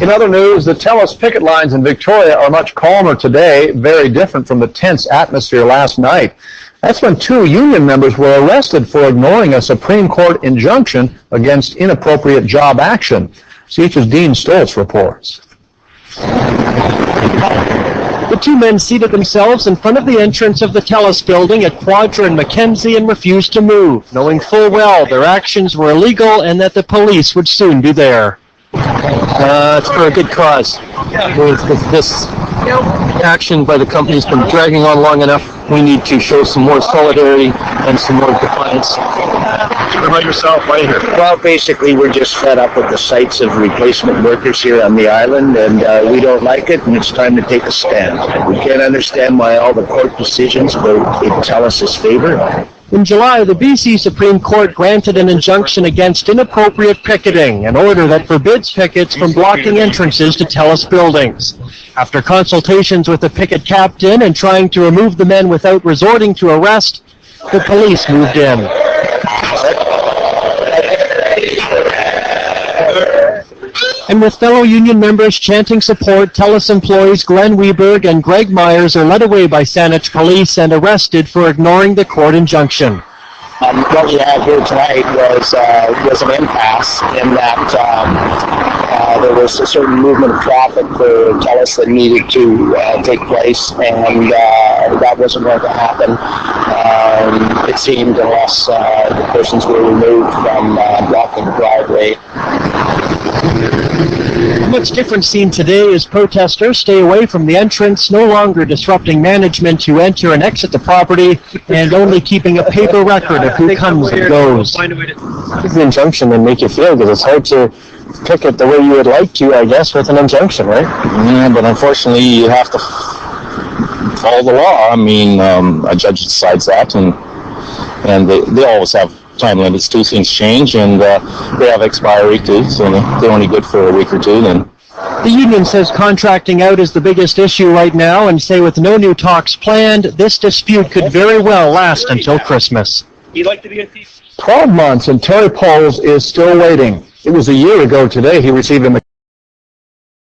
In other news, the TELUS picket lines in Victoria are much calmer today, very different from the tense atmosphere last night. That's when 2 union members were arrested for ignoring a Supreme Court injunction against inappropriate job action. CH's Dean Stoltz reports. The 2 men seated themselves in front of the entrance of the TELUS building at Quadra and Mackenzie and refused to move, knowing full well their actions were illegal and that the police would soon be there. It's for a good cause. This action by the company has been dragging on long enough. We need to show some more solidarity and some more defiance. What about yourself? Why are you here? Well, basically, we're just fed up with the sights of replacement workers here on the island, and we don't like it, and it's time to take a stand. We can't understand why all the court decisions go in TELUS's favor. In July, the BC Supreme Court granted an injunction against inappropriate picketing, an order that forbids pickets from blocking entrances to TELUS buildings. After consultations with the picket captain and trying to remove the men without resorting to arrest, the police moved in. And with fellow union members chanting support, TELUS employees Glenn Weberg and Greg Myers are led away by Saanich police and arrested for ignoring the court injunction. What we had here tonight was an impasse in that there was a certain movement of traffic for TELUS that needed to take place, and that wasn't going to happen, it seemed, unless the persons were removed from blocking the driveway. A much different scene today as protesters stay away from the entrance, no longer disrupting management to enter and exit the property, and only keeping a paper record of who comes and goes. It's an injunction that make you feel good. It's hard to picket the way you would like to, I guess, with an injunction, right? Yeah, but unfortunately you have to follow the law. I mean, a judge decides that, and they always have time limits too. Things change, and they have expiry too, so they're only good for a week or two. Then the union says contracting out is the biggest issue right now, and say with no new talks planned, this dispute could very well last until Christmas. 12 months, and Terry Poles is still waiting. It was a year ago today he received a